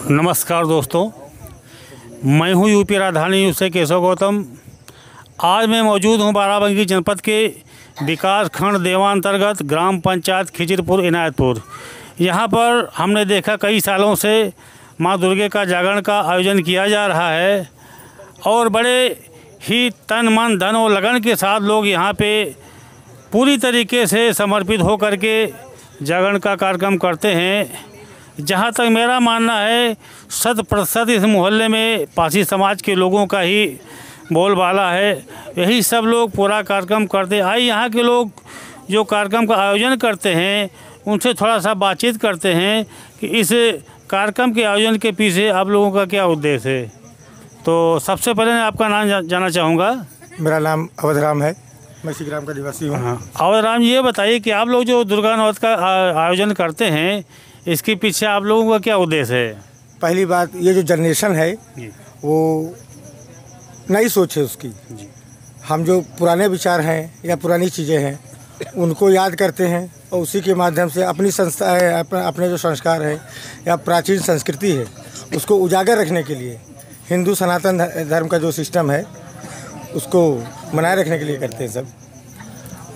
नमस्कार दोस्तों, मैं हूं यूपी राजधानी से केशव गौतम। आज मैं मौजूद हूं बाराबंकी जनपद के विकास खंड देवांतर्गत ग्राम पंचायत खिजरपुर इनायतपुर। यहां पर हमने देखा कई सालों से मां दुर्गे का जागरण का आयोजन किया जा रहा है और बड़े ही तन मन धन और लगन के साथ लोग यहां पे पूरी तरीके से समर्पित होकर के जागरण का कार्यक्रम करते हैं। जहाँ तक मेरा मानना है 100% इस मोहल्ले में पासी समाज के लोगों का ही बोलबाला है। यही सब लोग पूरा कार्यक्रम करते हैं। यहाँ के लोग जो कार्यक्रम का आयोजन करते हैं उनसे थोड़ा सा बातचीत करते हैं कि इस कार्यक्रम के आयोजन के पीछे आप लोगों का क्या उद्देश्य है। तो सबसे पहले मैं आपका नाम जानना चाहूँगा। मेरा नाम अवधराम है, मैं इसी ग्राम का निवासी हूँ। हाँ, अवधराम, ये बताइए कि आप लोग जो दुर्गा नवरात्र का आयोजन करते हैं इसके पीछे आप लोगों का क्या उद्देश्य है। पहली बात, ये जो जनरेशन है वो नई सोच है उसकी। हम जो पुराने विचार हैं या पुरानी चीज़ें हैं उनको याद करते हैं और उसी के माध्यम से अपनी संस्था है, अपने जो संस्कार है या प्राचीन संस्कृति है उसको उजागर रखने के लिए हिंदू सनातन धर्म का जो सिस्टम है उसको बनाए रखने के लिए करते हैं सब।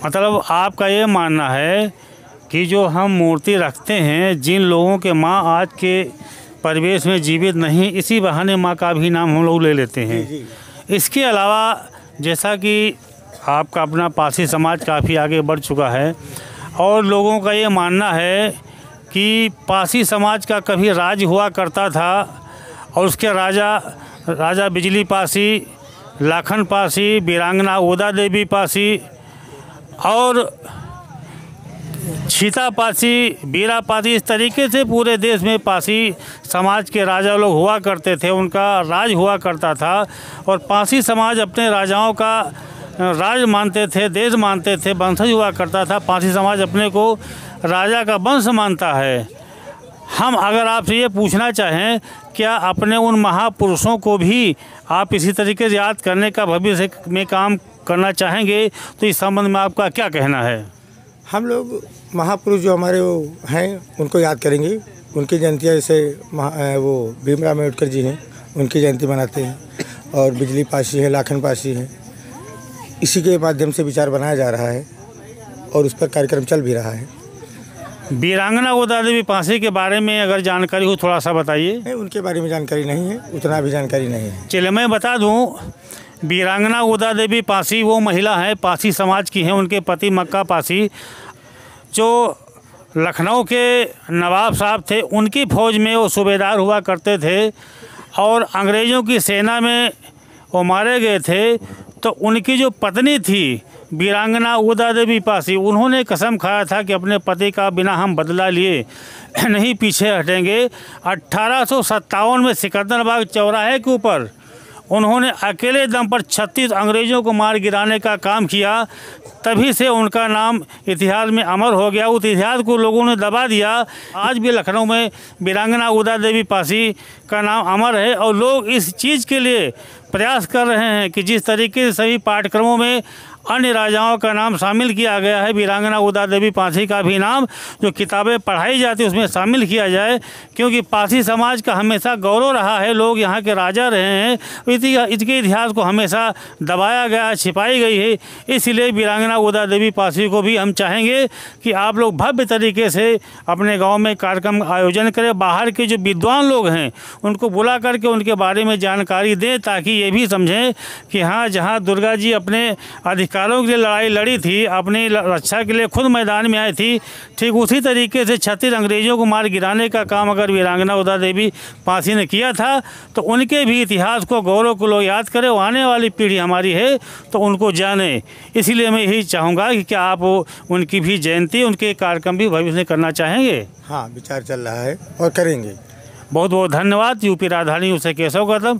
मतलब आपका ये मानना है कि जो हम मूर्ति रखते हैं, जिन लोगों के माँ आज के परिवेश में जीवित नहीं, इसी बहाने माँ का भी नाम हम लोग ले लेते हैं। इसके अलावा जैसा कि आपका अपना पासी समाज काफ़ी आगे बढ़ चुका है और लोगों का ये मानना है कि पासी समाज का कभी राज हुआ करता था और उसके राजा बिजली पासी, लाखन पासी, वीरांगना उदा देवी पासी और छीता पासी, बीरा पासी, इस तरीके से पूरे देश में पासी समाज के राजा लोग हुआ करते थे, उनका राज हुआ करता था। और पासी समाज अपने राजाओं का राज मानते थे, देश मानते थे, वंशज हुआ करता था। पासी समाज अपने को राजा का वंश मानता है। हम अगर आपसे ये पूछना चाहें, क्या अपने उन महापुरुषों को भी आप इसी तरीके से याद करने का भविष्य में काम करना चाहेंगे, तो इस संबंध में आपका क्या कहना है। हम लोग महापुरुष जो हमारे वो हैं उनको याद करेंगे। उनकी जयंतियाँ जैसे वो भीमराव अम्बेडकर जी हैं, उनकी जयंती मनाते हैं और बिजली पासी है, लाखन पासी है। इसी के माध्यम से विचार बनाया जा रहा है और उस पर कार्यक्रम चल भी रहा है। वीरांगना उदा देवी पासी के बारे में अगर जानकारी हो थोड़ा सा बताइए। नहीं, उनके बारे में जानकारी नहीं है, उतना भी जानकारी नहीं है। चलिए मैं बता दूं, वीरांगना उदा देवी पासी वो महिला हैं, पासी समाज की हैं। उनके पति मक्का पासी जो लखनऊ के नवाब साहब थे, उनकी फ़ौज में वो सूबेदार हुआ करते थे और अंग्रेज़ों की सेना में वो मारे गए थे। तो उनकी जो पत्नी थी वीरांगना उदा देवी पासी, उन्होंने कसम खाया था कि अपने पति का बिना हम बदला लिए नहीं पीछे हटेंगे। 1857 में सिकंदराबाद चौराहे के ऊपर उन्होंने अकेले दम पर 36 अंग्रेज़ों को मार गिराने का काम किया। तभी से उनका नाम इतिहास में अमर हो गया। उस इतिहास को लोगों ने दबा दिया। आज भी लखनऊ में वीरांगना उदा देवी पासी का नाम अमर है और लोग इस चीज़ के लिए प्रयास कर रहे हैं कि जिस तरीके से सभी पाठ्यक्रमों में अन्य राजाओं का नाम शामिल किया गया है, वीरांगना उदा देवी पासी का भी नाम जो किताबें पढ़ाई जाती उसमें शामिल किया जाए, क्योंकि पासी समाज का हमेशा गौरव रहा है। लोग यहाँ के राजा रहे हैं, इसके इतिहास को हमेशा दबाया गया, छिपाई गई है। इसलिए वीरांगना उदा देवी पासी को भी हम चाहेंगे कि आप लोग भव्य तरीके से अपने गाँव में कार्यक्रम आयोजन करें। बाहर के जो विद्वान लोग हैं उनको बुला करके उनके बारे में जानकारी दें, ताकि ये भी समझें कि हाँ, जहाँ दुर्गा जी अपने अधिकारों के लिए लड़ाई लड़ी थी, अपनी रक्षा के लिए खुद मैदान में आई थी, ठीक उसी तरीके से 36 अंग्रेज़ों को मार गिराने का काम अगर वीरांगना उदा देवी पासी ने किया था तो उनके भी इतिहास को, गौरव को लोग याद करें। आने वाली पीढ़ी हमारी है तो उनको जाने। इसीलिए मैं यही चाहूँगा कि क्या आप उनकी भी जयंती, उनके कार्यक्रम भी भविष्य में करना चाहेंगे। हाँ, विचार चल रहा है और करेंगे। बहुत बहुत धन्यवाद। यूपी राजधानी से केशव गौतम।